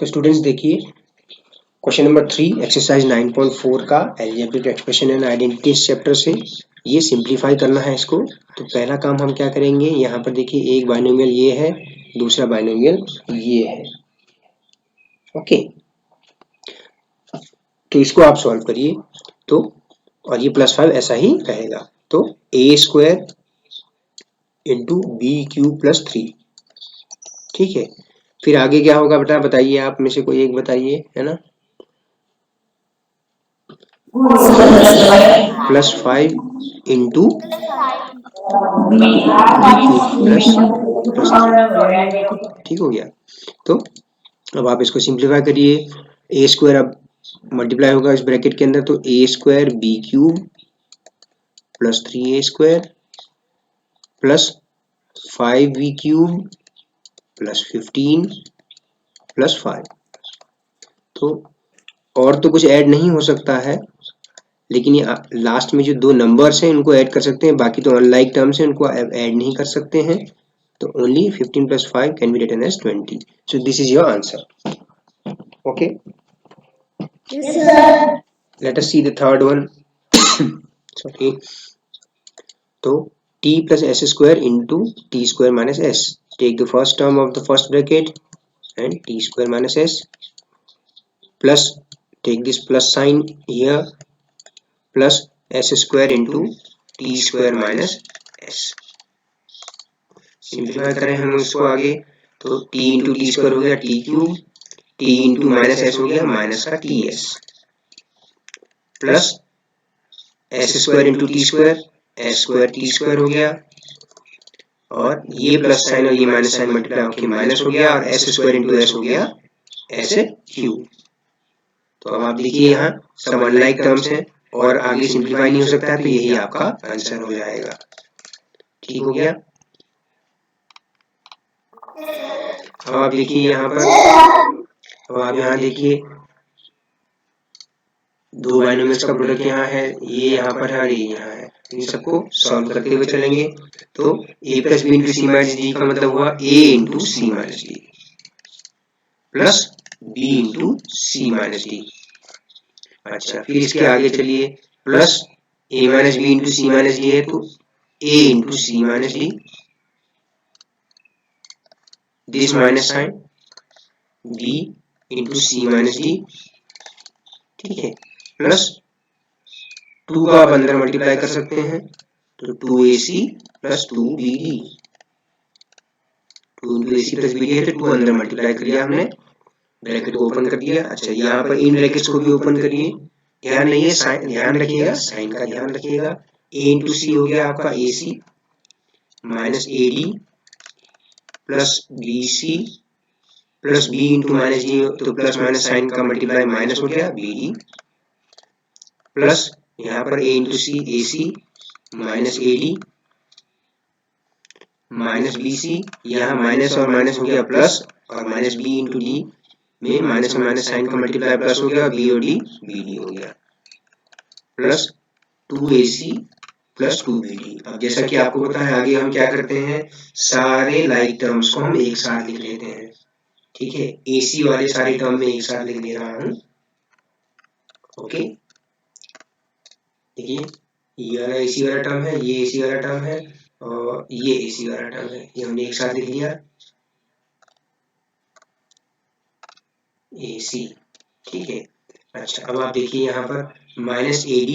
तो स्टूडेंट्स देखिए question number 3 exercise 9.4 का algebraic expression and identities chapter से ये सिंप्लीफाई करना है इसको। तो पहला काम हम क्या करेंगे, यहाँ पर देखिए एक बाइनोमियल ये है, दूसरा बाइनोमियल ये है। ओके, तो इसको आप सॉल्व करिए तो, और ये +5 ऐसा ही रहेगा। तो a² इंटू b³ +3, ठीक है। फिर आगे क्या होगा बेटा, बताइए, आप में से कोई एक बताइए, है ना। +5 इंटू b³+3, ठीक हो गया। तो अब आप इसको सिंप्लीफाई करिए, a² अब मल्टीप्लाई होगा इस ब्रैकेट के अंदर, तो a² b³ +3a² +5b³ +15 +5। तो और तो कुछ ऐड नहीं हो सकता है, लेकिन ये लास्ट में जो दो नंबर्स हैं उनको ऐड कर सकते हैं, बाकी तो अनलाइक टर्म्स हैं उनको ऐड नहीं कर सकते हैं। तो only 15 + 5 can be written as 20। So this is your answer. Okay, Yes, sir. let us see the third one. Sorry. तो t + s² into t² - s. Take the first term of the first bracket and t² - s plus take this plus sign here plus s² into t² - s. Simplify करें हम इसको आगे, तो t into t² हो गया t³, t into -s हो गया minus का ts plus s² into t² s² t² हो गया, और ये प्लस साइन और ये माइनस साइन मल्टीप्लाई होकर माइनस हो गया, और s² इंटू s हो गया s³। तो अब आप देखिए यहाँ सब अनलाइक टर्म्स हैं और आगे सिंप्लीफाई नहीं हो सकता, तो यही आपका आंसर हो जाएगा। ठीक हो गया। अब आप देखिए यहाँ पर, अब आप यहाँ देखिए दो बाइनोमियल्स का प्रोडक्ट यहाँ है, ये यहाँ पर है और ये यहाँ है। इन सबको सॉल्व करते हुए चलेंगे। तो a + b into c - d का मतलब हुआ a into c - d plus b into c - d। अच्छा, फिर इसके आगे चलिए, plus a - b into c - d है, तो a into c - d, this minus sign b into c - d, ठीक है, प्लस 2 का आप अंदर मल्टीप्लाई कर सकते हैं, तो 2ac + 2bd, 2 into ac + bd है, तो 2 अंदर मल्टीप्लाई कर लिया हमने, ब्रैकेट को ओपन कर दिया। अच्छा, यहाँ पर इन ब्रैकेट्स को भी ओपन करिए, ध्यान नहीं है, साइन ध्यान रखिएगा, साइन का ध्यान रखिएगा। a इंटू सी हो गया आपका ac minus ad plus bc plus b into minus d, तो प्लस माइनस साइन का मल्टीप्लाई माइनस हो गया bd, प्लस यहाँ पर a into C ac minus ad minus bc, यहाँ माइनस और माइनस हो गया प्लस, और माइनस b इंटू d में माइनस और माइनस साइन का मल्टीप्लाई प्लस हो गया, b और d bd हो गया, प्लस 2ac प्लस 2bd। अब जैसा कि आपको पता है, आगे हम क्या करते हैं, सारे लाइक टर्म्स को हम एक साथ लिख लेते हैं। ठीक है, ac वाले सारे टर्म में एक साथ लिख दे रहा हूं। ओके, देखिए ये वाला ac वाला टर्म है, ये ac वाला टर्म है, और ये ac वाला टर्म है, ये हमने एक साथ लिख लिया ac। ठीक है। अच्छा, अब आप देखिए यहाँ पर माइनस ad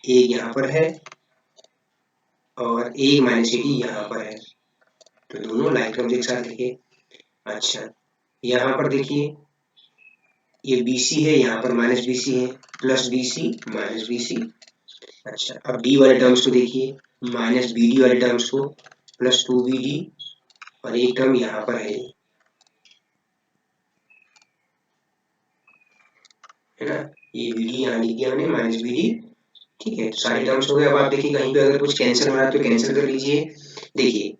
एक यहाँ पर है और एक माइनस ad यहाँ पर है, तो दोनों लाइक टर्म्स एक साथ लिखे। अच्छा, यहाँ पर देखिए ये BC है, यहाँ पर माइनस BC है, प्लस BC माइनस BC। अच्छा, अब D वाले टर्म्स को देखिए, माइनस BD वाले टर्म्स को, प्लस 2BD, और एक टर्म यहाँ पर है ना, ये BD यहाँ लिख दिया हमने, माइनस BD। ठीक है, तो सारे टर्म्स हो गए। अब आप देखिए कहीं पे अगर कुछ कैंसिल हो रहा है तो कैंसिल कर लीजिए। देखिए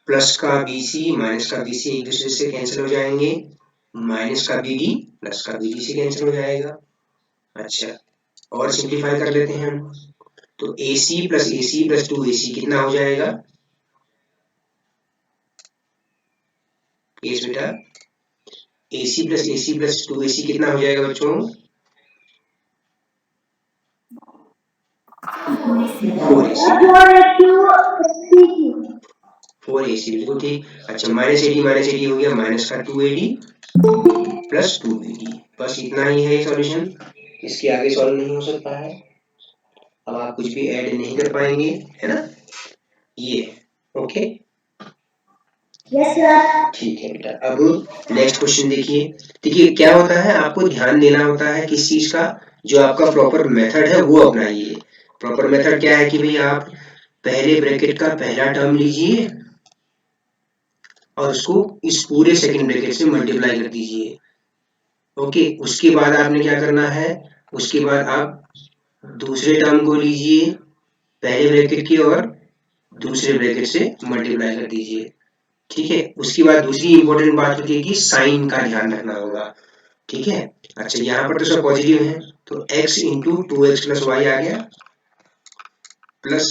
प्लस का BC माइनस का BC एक दूसरे से कैंसिल हो जाएंगे, माइनस का BD प्लस का BD से कैंसिल हो जाएगा। अच्छा, और सिंप्लीफाई कर लेते हैं हम, तो AC + AC + 2AC कितना हो जाएगा, यस बेटा, AC plus AC plus 2AC कितना हो जाएगा बच्चों? 4AC। 4AC बिल्कुल ठीक। अच्छा माइनस एडी हो गया माइनस का 2AD प्लस 2BD। बस इतना ही है सॉल्यूशन, इसके आगे सॉल्व नहीं हो सकता है। अब आप कुछ भी ऐड नहीं कर पाएंगे, है ना? ये ओके। Yes sir. ठीक है बेटा, अब नेक्स्ट क्वेश्चन देखिए। देखिए क्या होता है, आपको ध्यान देना होता है किस चीज का, जो आपका प्रॉपर मेथड है वो अपनाइए। प्रॉपर मेथड क्या है कि भाई आप पहले ब्रैकेट का पहला टर्म लीजिए और उसको इस पूरे सेकंड ब्रैकेट से मल्टीप्लाई कर दीजिए। ओके, उसके बाद आपने क्या करना है, उसके बाद आप दूसरे टर्म को लीजिए पहले ब्रैकेट की और दूसरे ब्रैकेट से मल्टीप्लाई कर दीजिए। ठीक है, उसके बाद दूसरी इंपॉर्टेंट बात होती है कि साइन का ध्यान रखना होगा। ठीक है, अच्छा यहाँ पर तो सब पॉजिटिव है, तो x into 2x plus Y आ गया plus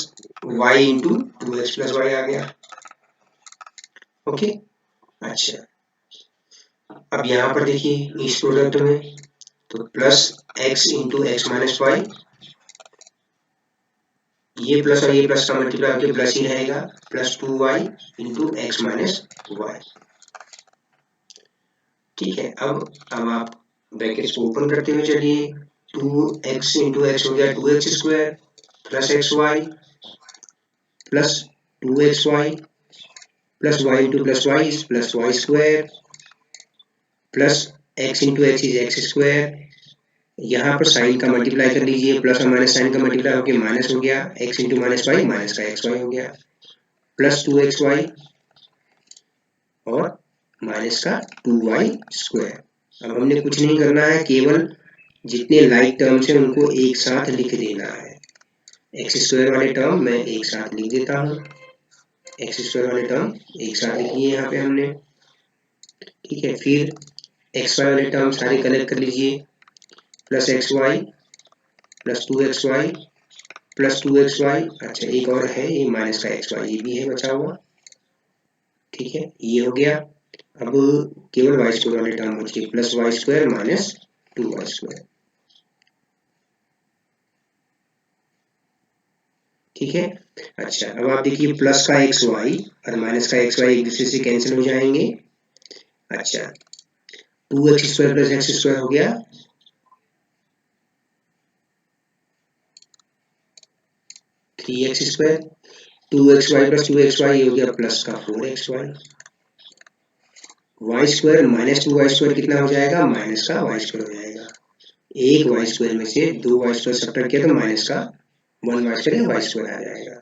y into 2x plus Y आ गया। ओके, अच्छा अब यहाँ पर देखिए इस प्रोडक्ट में तो plus x into x minus y, ये प्लस और ये प्लस का मल्टीप्लाई होकर प्लस ही रहेगा, plus 2y into x minus y. ठीक है, अब आप ब्रैकेट्स को ओपन करते हुए चलिए, 2x इंटू एक्स हो गया 2x square plus x y plus 2xy plus y into plus y plus Y square plus x into x is x square. यहाँ पर साइन का मल्टीप्लाई कर लीजिए, प्लस और माइनस साइन का मल्टीप्लाई होकर माइनस हो गया, x into minus y minus का एक्स वाई हो गया प्लस 2xy और माइनस का 2y स्क्वायर। अब हमने कुछ नहीं करना है, केवल जितने लाइक टर्म्स हैं उनको एक साथ लिख देना है। एक्स स्क्वायर वाले टर्म मैं एक साथ लिख देता हूँ, एक्स स्क्वायर वाले टर्म एक साथ लिख लिए यहाँ पे हमने। ठीक है, फिर एक्स वाई वाले टर्म सारे कलेक्ट कर लीजिए, plus x y plus 2xy plus 2xy। अच्छा एक और है ये माइनस का एक्स वाई, ये भी है बचा हुआ। ठीक है, ये हो गया। अब केवल वाई स्क्वायर वाले टर्म बचे, plus Y square minus 2y square. ठीक है, अच्छा अब आप देखिए प्लस का एक्स वाई और माइनस का एक्स वाई एक दूसरे से कैंसिल हो जाएंगे। अच्छा 2x square plus x square हो गया 3x square, 2xy plus 2xy हो गया प्लस का 4xy, Y square minus 2y square कितना हो जाएगा, माइनस का वाई स्क्वायर हो जाएगा। एक वाई स्क्वायर में से 2 वाई स्क्वायर सब्ट्रैक्ट किया तो माइनस का 1 वाई स्क्वायर या वाई स्क्वायर आ जाएगा।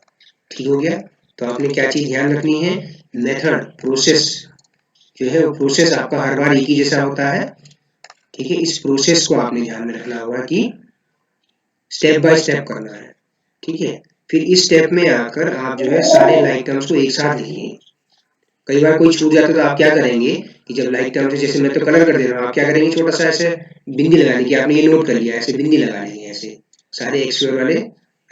ठीक हो गया। तो आपने क्या चीज ध्यान रखनी है, मेथड प्रोसेस जो है वो प्रोसेस आपका हर बार एक ही जैसा होता है। ठीक है, इस प्रोसेस को आपने ध्यान में रखना होगा कि स्टेप बाय स्टेप करना है। ठीक है, फिर इस स्टेप में आकर आप जो है सारे लाइक टर्म्स को एक साथ लिखिए। कई बार कोई छूट जाता है तो आप क्या करेंगे कि जब लाइक टर्म्स जैसे मैं तो कलर कर दे रहा हूँ, आप क्या करेंगे छोटा सा ऐसे बिंदी लगाने की, आपने ये नोट कर लिया, ऐसे बिंदी लगा लेंगे ऐसे सारे एक्स वाई वाले।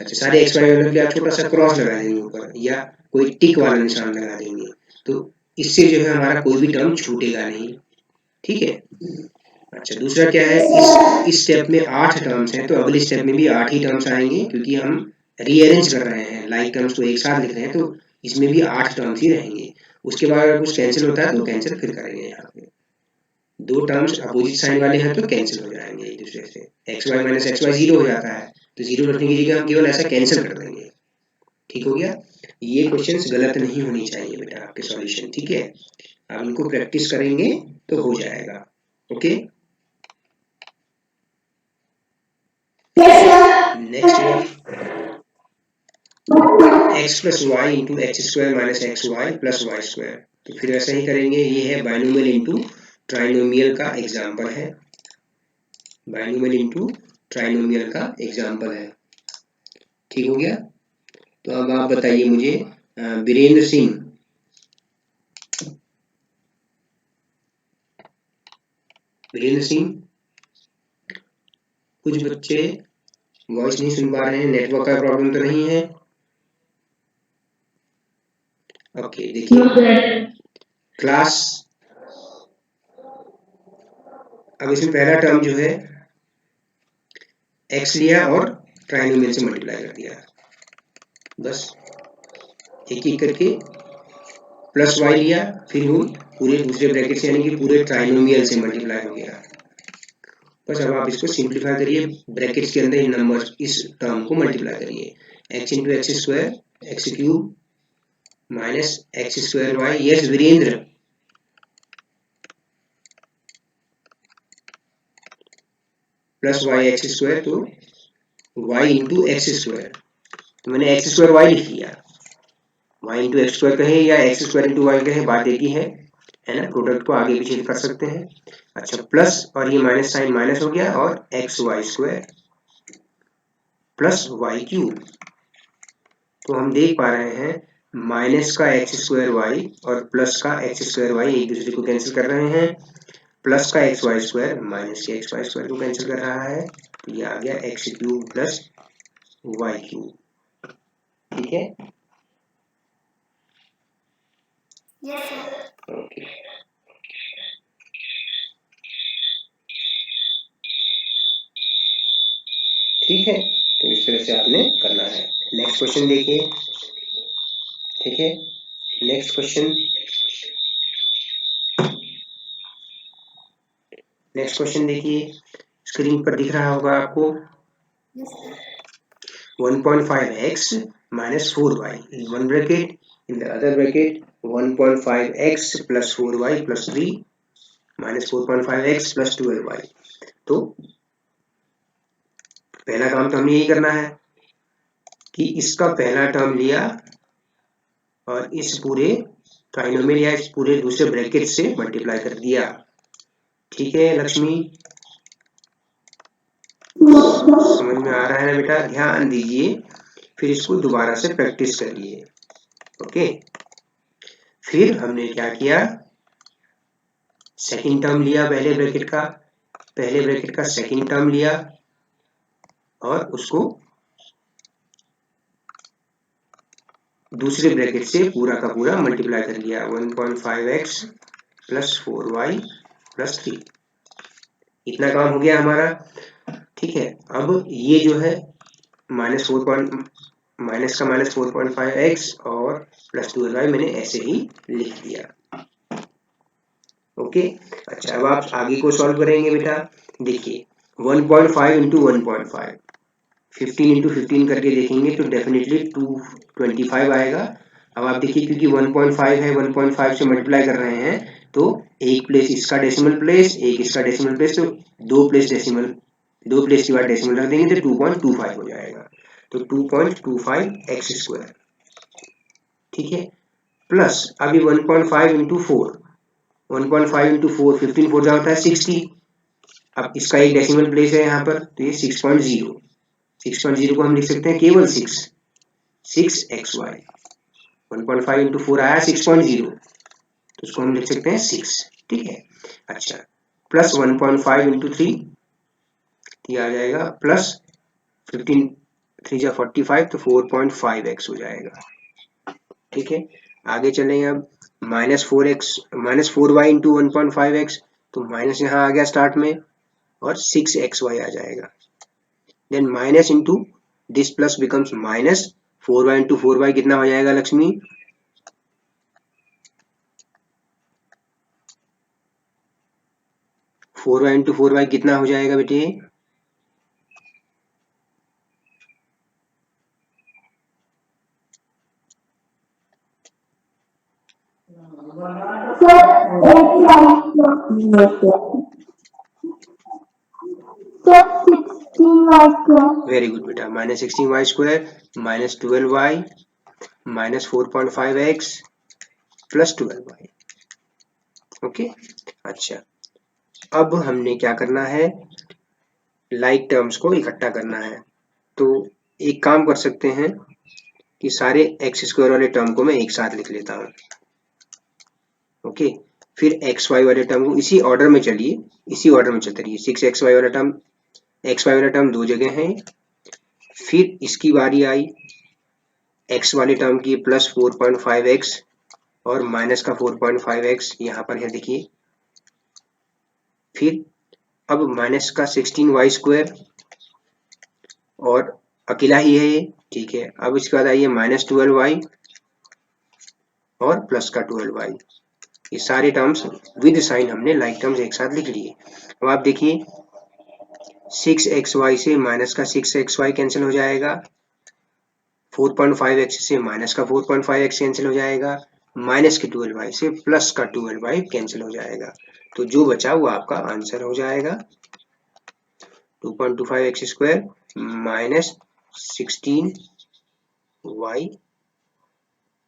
अच्छा सारे एक्स वाई वाले आप छोटा सा क्रॉस लगा देंगे ऊपर या कोई टिक वाला निशान लगा देंगे, तो इससे जो है हमारा कोई भी टर्म छूटेगा नहीं। ठीक है, अच्छा दूसरा क्या है, इस स्टेप में 8 टर्म्स हैं तो अगले स्टेप में भी 8 ही टर्म्स आएंगे, क्योंकि हम रीअरेंज कर रहे हैं, लाइक टर्म्स को एक साथ लिख रहे हैं तो इसमें भी 8 टर्म्स ही रहेंगे। उसके बाद अगर कुछ कैंसिल होता है तो कैंसिल फिर करेंगे। यहाँ पे दो टर्म्स अपोजिट साइन वाले हैं तो कैंसिल हो जाएंगे एक दूसरे से, x y minus x y zero हो जाता है, तो जीरो रखने की जगह हम केवल ऐसा कैंसिल कर देंगे। ठीक हो गया, ये क्वेश्चंस गलत नहीं होनी चाहिए बेटा आपके सॉल्यूशन। ठीक है, आप इनको प्रैक्टिस करेंगे तो हो जाएगा। Okay, next x plus Y into x square minus x y plus Y square. तो फिर ऐसा ही करेंगे, ये है बाइनोमियल इंटू ट्राइनोमियल का एग्जाम्पल है, बाइनोमियल इंटू ट्राइनोमियल का एग्जाम्पल है। ठीक हो गया। तो अब आप बताइए मुझे, वीरेंद्र सिंह, वीरेंद्र सिंह, कुछ बच्चे वॉइस नहीं सुन पा रहे हैं, नेटवर्क का प्रॉब्लम तो नहीं है? ओके देखिए, क्लास अब इसमें पहला टर्म जो है x लिया और ट्राइनोमियल से मल्टीप्लाई कर दिया, बस एक एक करके प्लस y लिया, फिर वो पूरे दूसरे ब्रैकेट से यानी कि पूरे ट्राइनोमियल से मल्टीप्लाई हो गया। बस अब आप इसको सिंप्लीफाई करिए, ब्रैकेट्स के अंदर इन नंबर्स इस टर्म को मल्टीप्लाई करिए, x into x square x cube minus x square y, yes Virendra, plus y x square, तो y इंटू एक्स स्क्वायर, तो मैंने एक्स स्क्वायर वाई लिख लिया, y इंटू एक्स स्क्वायर कहे या एक्स स्क्वायर इंटू वाई कहे बात एक ही है ना, प्रोडक्ट को आगे पीछे कर सकते हैं। अच्छा, प्लस और ये माइनस साइन माइनस हो गया और x y square plus y cube, तो हम देख पा रहे हैं माइनस का एक्स स्क्वायर वाई और प्लस का एक्स स्क्वायर वाई एक दूसरे को कैंसिल कर रहे हैं, प्लस का एक्स वाई स्क्वायर माइनस के एक्स वाई स्क्वायर को कैंसिल कर रहा है, तो ये आ गया x cube plus y cube. ठीक है, Yes, sir. ओके, ठीक है, तो इस तरह से आपने करना है। नेक्स्ट क्वेश्चन देखिए, ठीक है, नेक्स्ट क्वेश्चन, नेक्स्ट क्वेश्चन देखिए, स्क्रीन पर दिख रहा होगा आपको, Yes, sir. 1.5x minus 4y in one bracket, in the other bracket 1.5x plus 4y plus 3 minus 4.5x plus 12y। तो पहला काम तो हमें यही करना है कि इसका पहला टर्म लिया और इस पूरे ट्राइनोमियल या इस पूरे दूसरे ब्रैकेट से मल्टीप्लाई कर दिया। ठीक है लक्ष्मी, समझ में आ रहा है ना बेटा, ध्यान दीजिए, फिर इसको दोबारा से प्रैक्टिस करिए। ओके, फिर हमने क्या किया, सेकंड टर्म लिया पहले ब्रैकेट का, पहले ब्रैकेट का सेकंड टर्म लिया और उसको दूसरे ब्रैकेट से पूरा का पूरा मल्टीप्लाई कर लिया, 1.5x प्लस 4y प्लस 3, इतना काम हो गया हमारा। ठीक है, अब ये जो है माइनस का माइनस 4.5x और प्लस 12y मैंने ऐसे ही लिख दिया। ओके, अच्छा अब आप आगे को सॉल्व करेंगे बेटा, देखिए 1.5 इंटू 1.5, 15 इंटू 15 करके देखेंगे तो डेफिनेटली 225 आएगा। अब आप देखिए क्योंकि 1.5 है, 1.5 से मल्टीप्लाई कर रहे हैं तो एक प्लेस इसका डेसिमल प्लेस, एक इसका डेसिमल प्लेस, तो दो प्लेस के बाद डेसिमल रख देंगे तो 2.25 हो जाएगा, तो 2.25 एक्स स्क्वायर। ठीक है, प्लस अभी 1.5 इंटू 4, 1.5 इंटू 4, 15 4 जा होता है 60, अब इसका एक डेसिमल प्लेस है यहाँ पर तो ये 6.0, 6.0 को हम लिख सकते हैं केवल 6xy, 1.5 इंटू 4 आया 6.0 तो उसको हम लिख सकते हैं 6। ठीक है, अच्छा प्लस 1.5 इंटू 3 ये आ जाएगा प्लस 15 3 जा 45 तो 4.5x हो जाएगा। ठीक है, आगे चलें अब, माइनस 4y इंटू 1.5x, तो माइनस यहाँ आ गया स्टार्ट में और 6xy आ जाएगा, then minus into this plus becomes minus 4y into 4y कितना हो जाएगा लक्ष्मी, 4y इंटू 4y कितना हो जाएगा बेटे, वेरी गुड बेटा, minus 16y square minus 12y minus 4.5x plus 12y। Okay, अच्छा अब हमने क्या करना है, लाइक टर्म्स को इकट्ठा करना है, तो एक काम कर सकते हैं कि सारे एक्स स्क्वायर वाले टर्म को मैं एक साथ लिख लेता हूँ। ओके, फिर एक्स वाई वाले टर्म को इसी ऑर्डर में चलिए, इसी ऑर्डर में चलते रहिए, 6xy वाला टर्म, एक्स वाई वाला टर्म दो जगह है, फिर इसकी बारी आई एक्स वाले टर्म की प्लस 4.5x और माइनस का 4.5x यहाँ पर है देखिए, फिर अब माइनस का 16y² और अकेला ही है ये, ठीक है। अब इसके बाद आइए -12y और प्लस का 12y, ये सारे टर्म्स विद साइन हमने लाइक टर्म्स एक साथ लिख लिए। अब आप देखिए 6xy से माइनस का 6xy कैंसिल हो जाएगा, 4.5x से माइनस का 4.5x कैंसिल हो जाएगा, माइनस के 12y से प्लस का 12y कैंसिल हो जाएगा। तो जो बचा वो आपका आंसर हो जाएगा 2.25x² माइनस 16y।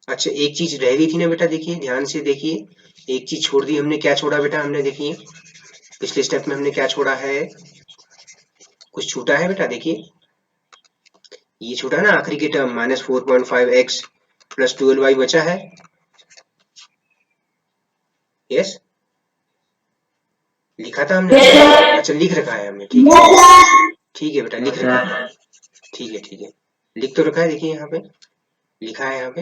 अच्छा एक चीज रह गई थी ना बेटा, देखिए ध्यान से देखिए, एक चीज छोड़ दी हमने। क्या छोड़ा बेटा हमने? देखिए पिछले स्टेप में हमने क्या छोड़ा है, कुछ छूटा है बेटा। देखिए ये छूटा ना आखिरी के टर्म, -4.5x प्लस 12y बचा है। यस लिखा था हमने। अच्छा लिख रखा है हमने, ठीक है ठीक है बेटा, लिख रखा है, ठीक है ठीक है, लिख तो रखा है। देखिए यहाँ पे लिखा है, यहाँ पे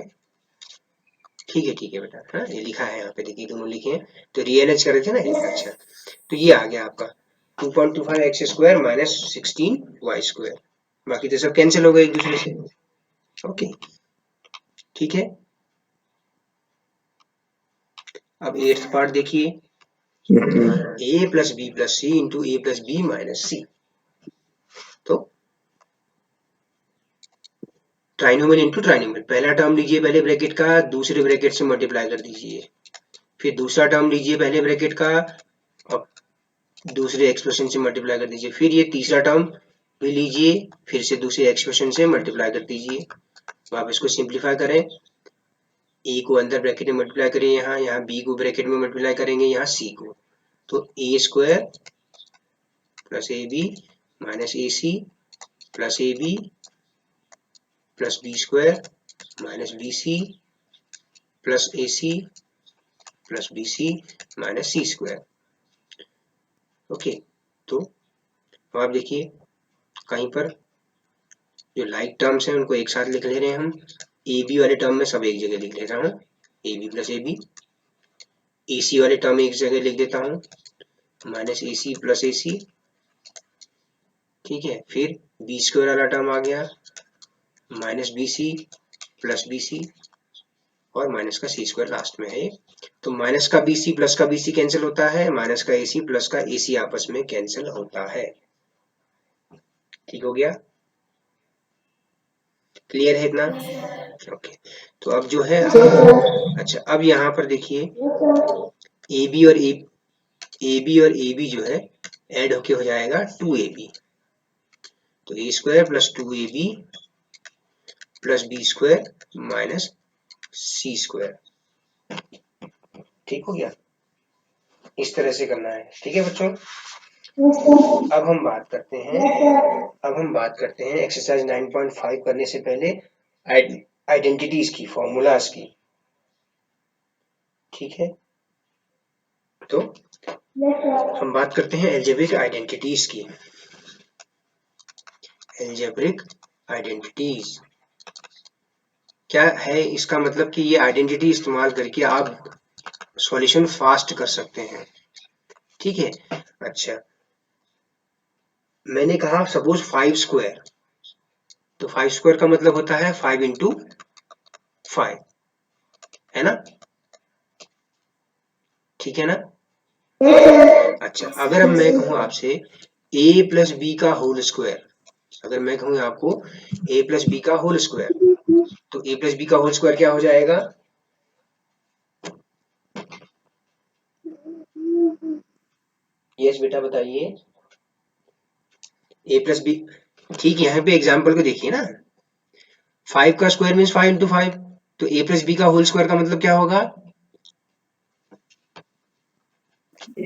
ठीक है बेटा, हाँ ये लिखा है यहाँ पे, देखिए दोनों लिखे हैं, तो रीअरेंज कर रहे थे ना ये। अच्छा तो ये आ गया आपका 2.25x² माइनस 16y², बाकी तो सब कैंसिल हो गए एक दूसरे से। ओके ठीक है। अब 8th पार्ट देखिए, a plus B plus C into A plus B minus C. तो ट्राइनोमियल इंटू ट्राइनोमियल, पहला टर्म लीजिए पहले ब्रैकेट का, दूसरे ब्रैकेट से मल्टीप्लाई कर दीजिए, फिर दूसरा टर्म लीजिए पहले ब्रैकेट का और दूसरे एक्सप्रेशन से मल्टीप्लाई कर दीजिए, फिर ये तीसरा टर्म भी लीजिए, फिर से दूसरे एक्सप्रेशन से मल्टीप्लाई कर दीजिए। तो आप इसको सिंप्लीफाई करें, ए को अंदर ब्रैकेट में मल्टीप्लाई करें, यहाँ बी को ब्रैकेट में मल्टीप्लाई करेंगे, यहाँ सी को, तो a² plus A B minus A C plus A B plus b² minus B C plus A C plus B C minus सी²। ओके तो अब आप देखिए कहीं पर जो लाइक टर्म्स हैं उनको एक साथ लिख ले रहे हैं हम, ए बी वाले टर्म में सब एक जगह लिख लेता हूँ, A B plus A B, A C वाले टर्म एक जगह लिख देता हूँ, minus A C plus A सी, ठीक है। फिर b² वाला टर्म आ गया, minus B C plus B C और माइनस का c² लास्ट में है। तो माइनस का बी सी प्लस का बी सी कैंसिल होता है, माइनस का ए सी प्लस का ए सी आपस में कैंसिल होता है। ठीक हो गया, क्लियर है इतना? ओके तो अब जो है, अच्छा अब यहाँ पर देखिए ए बी और ए बी जो है ऐड होके हो जाएगा 2ab, तो a² plus 2ab plus b² minus c²। ठीक हो गया, इस तरह से करना है, ठीक है बच्चों। अब हम बात करते हैं एक्सरसाइज 9.5 करने से पहले आइडेंटिटीज की, फॉर्मूलाज की, ठीक है। तो हम बात करते हैं एल्जेब्रिक आइडेंटिटीज की। एल्जेब्रिक आइडेंटिटीज क्या है? इसका मतलब कि ये आइडेंटिटी इस्तेमाल करके आप सॉल्यूशन फास्ट कर सकते हैं, ठीक है। अच्छा मैंने कहा सपोज 5², तो 5² का मतलब होता है 5 इंटू 5, है ना, ठीक है ना। अच्छा अगर अब मैं कहूँ आपसे a प्लस बी का होल स्क्वायर, अगर मैं कहूँ आपको a प्लस बी का होल स्क्वायर, तो a प्लस बी का होल स्क्वायर क्या हो जाएगा? यस बेटा बताइए। a प्लस बी, ठीक है, यहाँ पे एग्जाम्पल को देखिए ना, 5 का स्क्वायर मीन्स 5 इंटू 5, तो a प्लस बी का होल स्क्वायर का मतलब क्या होगा? A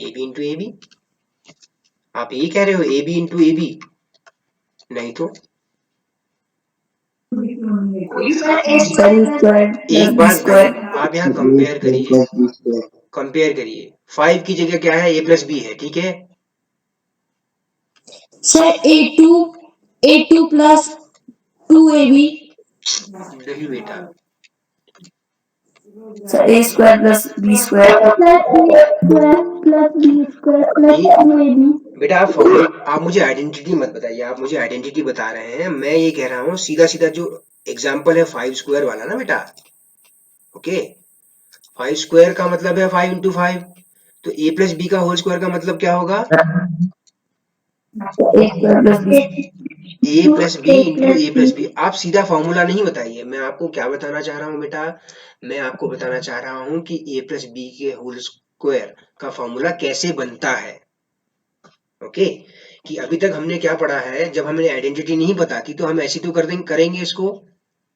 B into A B, आप यही कह रहे हो A B into A B, नहीं तो एक बार आप यहाँ कंपेयर करिए 5 की जगह क्या है? a प्लस बी है, ठीक है सर A2 प्लस 2AB। नहीं बेटा, सर ए स्क्वायर प्लस बी स्क्वायर बेटा आप मुझे आइडेंटिटी मत बताइए, आप मुझे आइडेंटिटी बता रहे हैं, मैं ये कह रहा हूँ सीधा सीधा जो एग्जाम्पल है 5 स्क्वायर वाला ना बेटा, ओके। 5 स्क्वायर का मतलब है 5 इंटू 5, तो ए प्लस बी का होल स्क्वायर का मतलब क्या होगा? ए square plus B A plus B into A plus B. आप सीधा फॉर्मूला नहीं बताइए, मैं आपको क्या बताना चाह रहा हूँ बेटा, मैं आपको बताना चाह रहा हूँ कि ए प्लस बी के होल स्क्वायर का फॉर्मूला कैसे बनता है, ओके। कि अभी तक हमने क्या पढ़ा है, जब हमें आइडेंटिटी नहीं बताती तो हम ऐसी तो करेंगे इसको,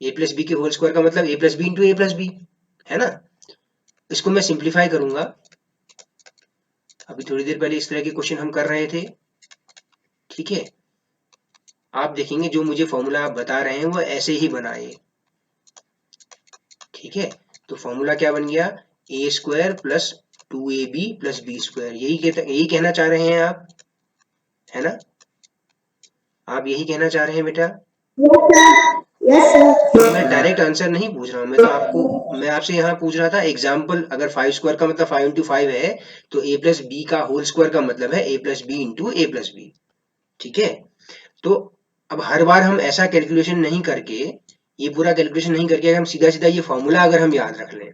ए प्लस बी के होल स्क्वायर का मतलब ए plus B into A plus B, है ना। इसको मैं सिंप्लीफाई करूंगा, अभी थोड़ी देर पहले इस तरह के क्वेश्चन हम कर रहे थे, ठीक है। आप देखेंगे जो मुझे फॉर्मूला आप बता रहे हैं वो ऐसे ही बना है, ठीक है। तो फॉर्मूला क्या बन गया, A square plus 2ab plus B square, यही कहना चाह रहे हैं आप, है ना। आप यही कहना चाह रहे हैं बेटा। मैं डायरेक्ट आंसर नहीं पूछ रहा हूँ, मैं आपसे यहाँ पूछ रहा था एग्जाम्पल, अगर 5 स्क्वायर का मतलब 5 इंटू 5 है, तो ए प्लस बी का होल स्क्वायर का मतलब है A plus B into A plus B, ठीक है। तो अब हर बार हम ऐसा कैलकुलेशन नहीं करके, ये पूरा कैलकुलेशन नहीं करके, हम सीधा सीधा ये फॉर्मूला अगर हम याद रख लें,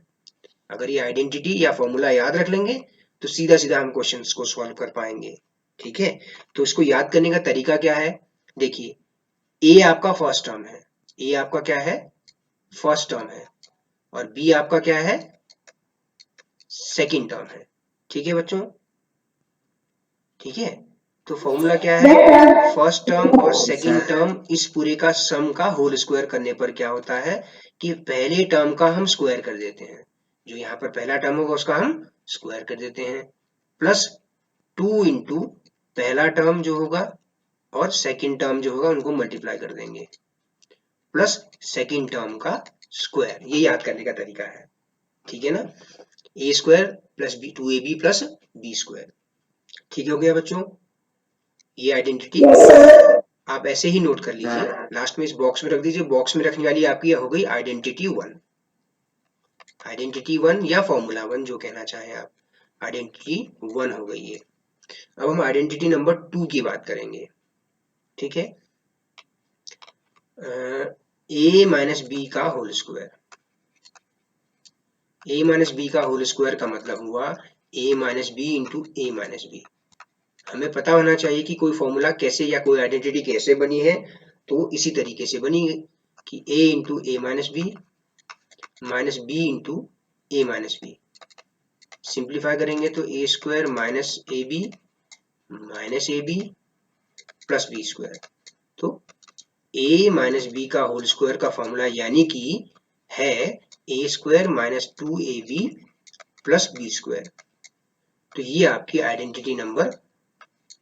अगर ये आइडेंटिटी या फॉर्मूला याद रख लेंगे, तो सीधा सीधा हम क्वेश्चंस को सॉल्व कर पाएंगे, ठीक है। तो इसको याद करने का तरीका क्या है, देखिए, ए आपका फर्स्ट टर्म है, ए आपका क्या है, फर्स्ट टर्म है, और बी आपका क्या है, सेकंड टर्म है, ठीक है बच्चों, ठीक है। तो फॉर्मूला क्या है, फर्स्ट टर्म और सेकंड टर्म इस पूरे का सम का होल स्क्वायर करने पर क्या होता है कि पहले टर्म का हम स्क्वायर कर देते हैं, जो यहाँ पर पहला टर्म होगा उसका हम स्क्वायर कर देते हैं, प्लस 2 इंटू पहला टर्म जो होगा और सेकंड टर्म जो होगा उनको मल्टीप्लाई कर देंगे, प्लस सेकंड टर्म का स्क्वायर, ये याद करने का तरीका है, ठीक है ना। A square plus B 2ab plus B square, ठीक हो गया बच्चों। ये आइडेंटिटी आप ऐसे ही नोट कर लीजिए, लास्ट में इस बॉक्स में रख दीजिए, बॉक्स में रखने वाली आपकी हो गई आइडेंटिटी 1, आइडेंटिटी 1 या फॉर्मूला 1 जो कहना चाहें आप, आइडेंटिटी 1 हो गई है। अब हम आइडेंटिटी नंबर 2 की बात करेंगे, ठीक है। ए माइनस बी का whole square, A minus B का होल स्क्वायर का मतलब हुआ ए minus B into A minus B. हमें पता होना चाहिए कि कोई फॉर्मूला कैसे या कोई आइडेंटिटी कैसे बनी है, तो इसी तरीके से बनी कि a into A minus B minus B into A minus B, simplify करेंगे तो A square minus A B minus A B plus B square. तो a माइनस बी का होल स्क्वायर का फॉर्मूला यानी कि है A square minus 2ab plus B square. तो ये आपकी आइडेंटिटी नंबर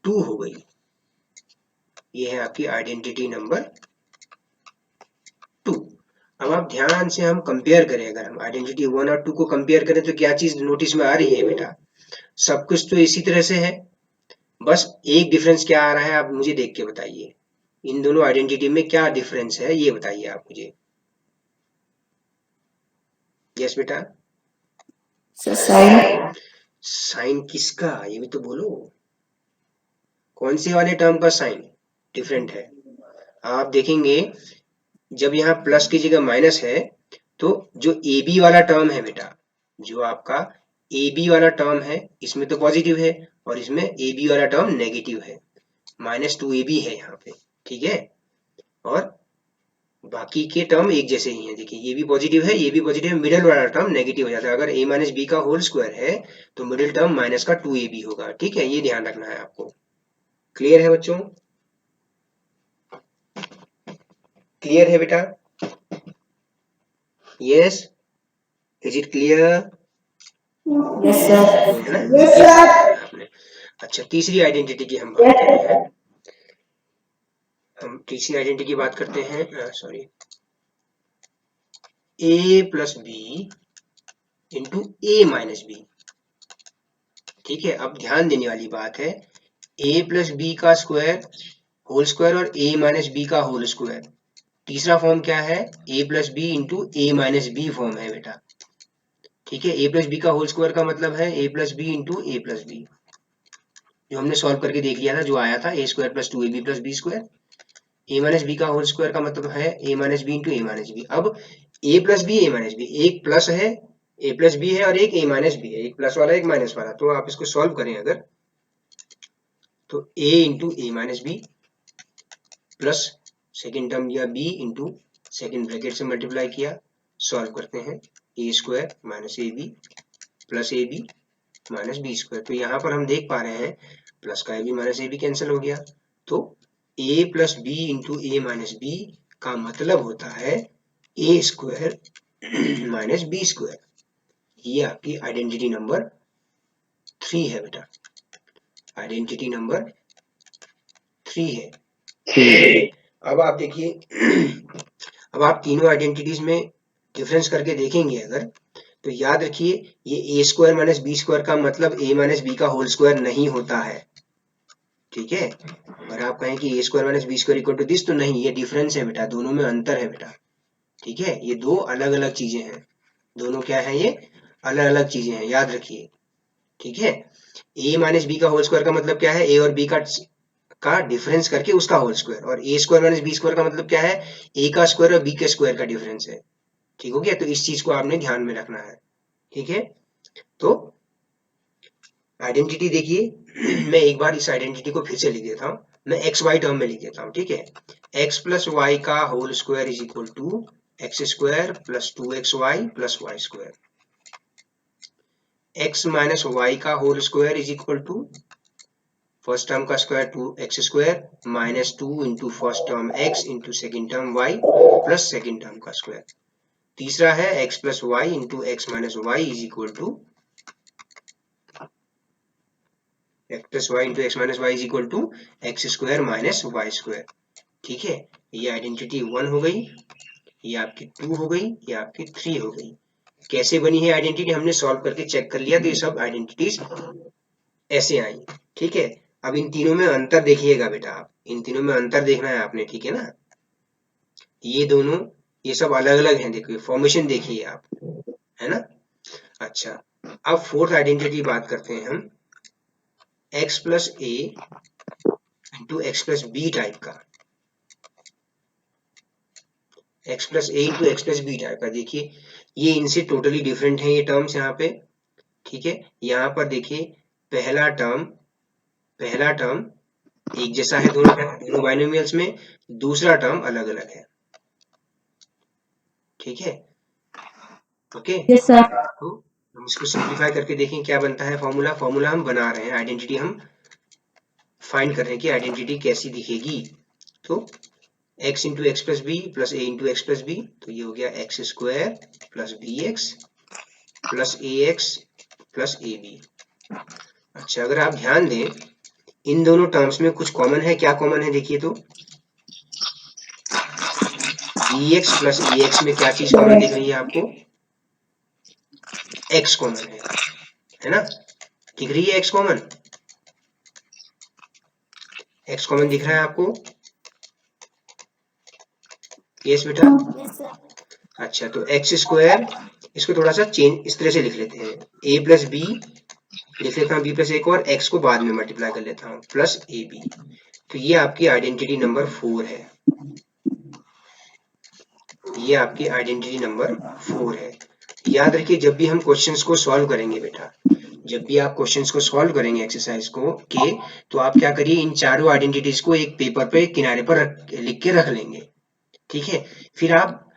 2 हो गई, ये है आपकी आइडेंटिटी नंबर 2। अब आप ध्यान से हम कंपेयर करें, अगर हम आइडेंटिटी 1 और 2 को कंपेयर करें तो क्या चीज नोटिस में आ रही है बेटा, सब कुछ तो इसी तरह से है, बस एक डिफरेंस क्या आ रहा है आप मुझे देख के बताइए, इन दोनों आइडेंटिटी में क्या डिफरेंस है ये बताइए आप मुझे। यस बेटा, साइन साइन किसका, ये भी तो बोलो, कौन से वाले टर्म का साइन डिफरेंट है। आप देखेंगे जब यहाँ प्लस की जगह माइनस है, तो जो ए बी वाला टर्म है बेटा, जो आपका ए बी वाला टर्म है इसमें तो पॉजिटिव है, और इसमें ए बी वाला टर्म नेगेटिव है, माइनस 2ab है यहाँ पे, ठीक है। और बाकी के टर्म एक जैसे ही हैं, देखिए ये भी पॉजिटिव है, ये भी पॉजिटिव है, मिडिल वाला टर्म नेगेटिव हो जाता है, अगर a माइनस बी का होल स्क्वायर है तो मिडिल टर्म माइनस का 2ab होगा, ठीक है, ये ध्यान रखना है आपको। क्लियर है बच्चों, क्लियर है बेटा, yes, is it clear, yes sir है ना, यस सर आपने। अच्छा, तीसरी आइडेंटिटी की हम बात करते हैं, हम तीसरी आइडेंटिटी की बात करते हैं, sorry, a plus B into A minus B, ठीक है। अब ध्यान देने वाली बात है, a प्लस बी का स्क्वायर होल स्क्वायर और a माइनस बी का होल स्क्वायर, तीसरा फॉर्म क्या है, a plus B into A minus B form है बेटा, ठीक है। ए प्लस बी का होल स्क्वायर का मतलब है A plus B into A plus B, जो हमने सॉल्व करके देख लिया था, जो आया था A square plus 2ab plus B square. A minus B का होल स्क्वायर का मतलब है A minus B into A minus B. अब A plus B A minus B, एक प्लस है, ए प्लस बी है और एक ए माइनस बी है, एक प्लस वाला एक माइनस वाला। तो आप इसको सॉल्व करें अगर, तो a into A minus B plus second term या b इंटू सेकेंड ब्रैकेट से मल्टीप्लाई किया, सॉल्व करते हैं, A square minus A B plus A B minus B square. तो यहाँ पर हम देख पा रहे हैं प्लस का A B minus A B cancel हो गया, तो a plus B into A minus B का मतलब होता है A square minus B square. ये आपकी आइडेंटिटी नंबर 3 है बेटा, आइडेंटिटी नंबर 3 है। अब आप देखिए अब आप तीनों आइडेंटिटीज में डिफरेंस करके देखेंगे अगर, तो याद रखिए ये A square minus B square का मतलब ए माइनस बी का होल स्क्वायर नहीं होता है, ठीक है। और आप कहें कि A square minus B square equal to this, तो नहीं, ये डिफरेंस है बेटा, दोनों में अंतर है बेटा, ठीक है। ये दो अलग अलग चीजें हैं, दोनों क्या है, ये अलग अलग चीजें हैं, याद रखिए, ठीक है। ए माइनस बी का होल स्क्वायर का मतलब क्या है, ए और बी का डिफरेंस करके उसका होल स्क्वायर, और ए स्क्वायर माइनस बी स्क्वायर का मतलब क्या है, ए का स्क्वायर और बी के स्क्वायर का डिफरेंस है, ठीक हो गया। तो इस चीज को आपने ध्यान में रखना है, ठीक है। तो आइडेंटिटी देखिए मैं एक बार इस आइडेंटिटी को फिर से लिख देता हूं, मैं एक्स वाई टर्म में लिख देता हूं, ठीक है। एक्स प्लस वाई का whole square is equal to x square plus 2xy plus Y square. X minus Y का whole square is equal to first term का square 2x square minus 2 into first term x into second term y plus second term का square. तीसरा है x plus Y into x minus Y is equal to X plus Y into x minus Y is equal to x square minus Y square, ठीक है। ये identity 1 हो गई, ये आपकी 2 हो गई, ये आपकी 3 हो गई। कैसे बनी है आइडेंटिटी हमने सॉल्व करके चेक कर लिया, तो ये सब आइडेंटिटीज ऐसे आई, ठीक है। अब इन तीनों में अंतर देखिएगा बेटा, आप इन तीनों में अंतर देखना है आपने, ठीक है ना। ये दोनों, ये सब अलग अलग हैं, देखिए फॉर्मेशन देखिए आप, है ना। अच्छा, अब फोर्थ आइडेंटिटी बात करते हैं हम, x plus A into x plus B type का, x plus A into x plus B type का। देखिए ये इनसे टोटली डिफरेंट है ये टर्म्स यहाँ पे, ठीक है। यहाँ पर देखिए पहला टर्म एक जैसा है दोनों बाइनोमियल्स में, दूसरा टर्म अलग अलग है, ठीक है, ओके। Yes, sir. तो हम इसको सिंप्लीफाई करके देखें क्या बनता है फॉर्मूला, फॉर्मूला हम बना रहे हैं, आइडेंटिटी हम फाइंड कर रहे हैं कि आइडेंटिटी कैसी दिखेगी। तो x into x plus B plus A into x plus B, तो ये हो गया X square plus B X plus A X plus A B. अच्छा, अगर आप ध्यान दें इन दोनों टर्म्स में कुछ कॉमन है, क्या कॉमन है देखिए, तो bx प्लस ax में क्या चीज कॉमन दिख रही है आपको, x कॉमन है ना, दिख रही है x कॉमन, x कॉमन दिख रहा है आपको, यस बेटा। Yes, sir. अच्छा, तो एक्स स्क्वायर, इसको थोड़ा सा चेंज इस तरह से लिख लेते हैं, a प्लस बी लिख लेता हूँ, b प्लस एक और x को बाद में मल्टीप्लाई कर लेता हूँ प्लस ए बी। तो ये आपकी आइडेंटिटी नंबर 4 है, ये आपकी आइडेंटिटी नंबर 4 है। याद रखिए जब भी हम क्वेश्चंस को सॉल्व करेंगे बेटा, जब भी आप क्वेश्चंस को सॉल्व करेंगे एक्सरसाइज को के, तो आप क्या करिए इन चारों आइडेंटिटीज को एक पेपर पे किनारे पर लिख के रख लेंगे, ठीक है। फिर आप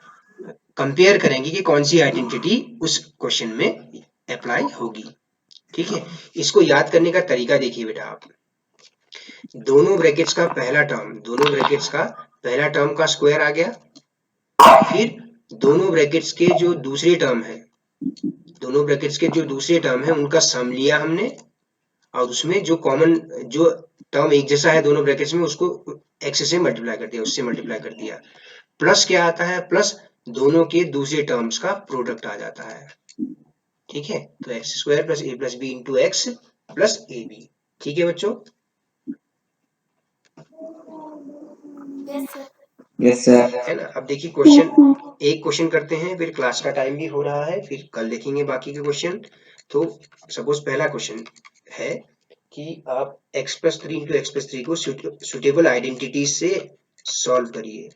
कंपेयर करेंगे कि कौन सी आइडेंटिटी उस क्वेश्चन में अप्लाई होगी, ठीक है। इसको याद करने का तरीका देखिए बेटा, आप दोनों ब्रैकेट्स का पहला टर्म का स्क्वायर आ गया, फिर दोनों ब्रैकेट्स के जो दूसरे टर्म है उनका सम लिया हमने, और उसमें जो कॉमन जो टर्म एक जैसा है दोनों ब्रैकेट्स में उसको एक्स से मल्टीप्लाई कर दिया, उससे मल्टीप्लाई कर दिया, प्लस क्या आता है, प्लस दोनों के दूसरे टर्म्स का प्रोडक्ट आ जाता है, ठीक है। तो x square plus A plus B into x plus A B, ठीक है बच्चों। Yes, sir. Yes sir. है ना। अब देखिए क्वेश्चन, एक क्वेश्चन करते हैं, फिर क्लास का टाइम भी हो रहा है, फिर कल देखेंगे बाकी के क्वेश्चन। तो सपोज पहला क्वेश्चन है कि आप x+3 इंटू x+3 को सुटेबल आइडेंटिटी से सॉल्व करिए।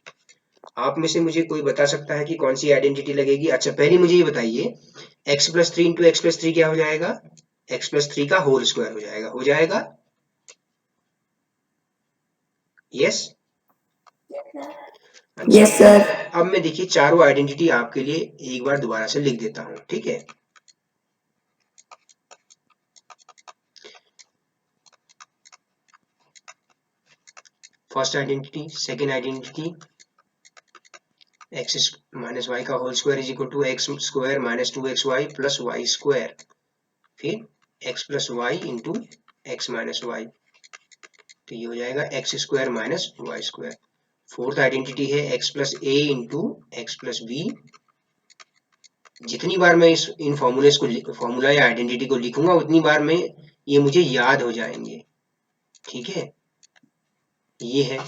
आप में से मुझे कोई बता सकता है कि कौन सी आइडेंटिटी लगेगी? अच्छा पहले मुझे ये बताइए, x+3 इंटू x+3 क्या हो जाएगा? x+3 का होल स्क्वायर हो जाएगा, हो जाएगा? यस। Yes sir. अब मैं देखिए चारों आइडेंटिटी आपके लिए एक बार दोबारा से लिख देता हूं, ठीक है। First identity, second identity, x minus Y का whole square is equal to x square minus 2xy plus Y square, फिर x plus Y into x minus Y, तो ये हो जाएगा X square minus Y square. Fourth identity है x plus A into x plus B. जितनी बार मैं इन formula या आइडेंटिटी को लिखूंगा उतनी बार में ये मुझे याद हो जाएंगे, ठीक है। ये है।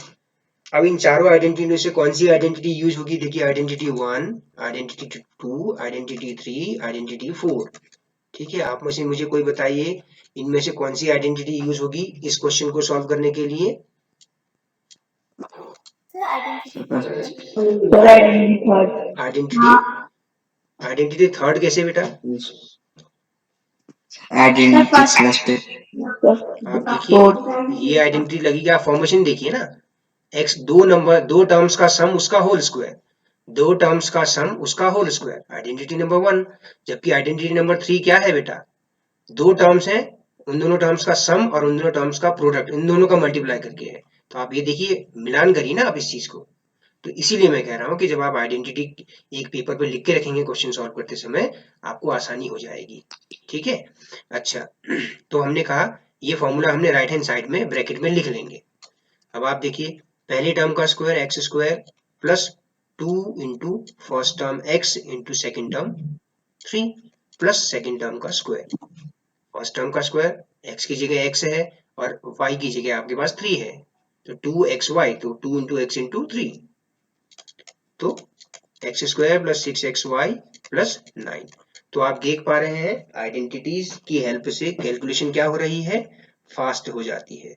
अब इन चारों आइडेंटिटी में से कौन सी आइडेंटिटी यूज होगी? देखिए आइडेंटिटी 1, आइडेंटिटी 2, आइडेंटिटी 3, आइडेंटिटी 4, ठीक है। आप में से मुझे कोई बताइए इनमें से कौन सी आइडेंटिटी यूज होगी इस क्वेश्चन को सॉल्व करने के लिए? आइडेंटिटी आइडेंटिटी थर्ड कैसे बेटा? आप देखिए ये आइडेंटिटी लगेगी, आप फॉर्मेशन देखिए ना, x दो टर्म्स का सम उसका होल स्क्वायर, दो टर्म्स का सम उसका होल स्क्वायर, आइडेंटिटी नंबर 1। जबकि आइडेंटिटी नंबर 3 क्या है बेटा? दो टर्म्स हैं, उन दोनों टर्म्स का सम और उन दोनों टर्म्स का प्रोडक्ट, इन दोनों का मल्टीप्लाई करके है। तो आप ये देखिए मिलान करिए ना आप इस चीज को। तो इसीलिए मैं कह रहा हूं कि जब आप आइडेंटिटी एक पेपर पे लिख के रखेंगे क्वेश्चन सॉल्व करते समय, आपको आसानी हो जाएगी, ठीक है। अच्छा तो हमने कहा ये फॉर्मूला हमने राइट हैंड साइड में ब्रैकेट में लिख लेंगे। अब आप देखिए पहली टर्म का square x square plus 2 into first term x into second term 3 plus second term का स्क्वायर। फर्स्ट टर्म का स्क्वायर x की जगह x है और y की जगह आपके पास 3 है, तो 2xy, तो 2 इंटू एक्स इंटू 3, तो x square plus 6xy plus 9। तो आप देख पा रहे हैं आइडेंटिटीज की हेल्प से कैलकुलेशन क्या हो रही है? फास्ट हो जाती है।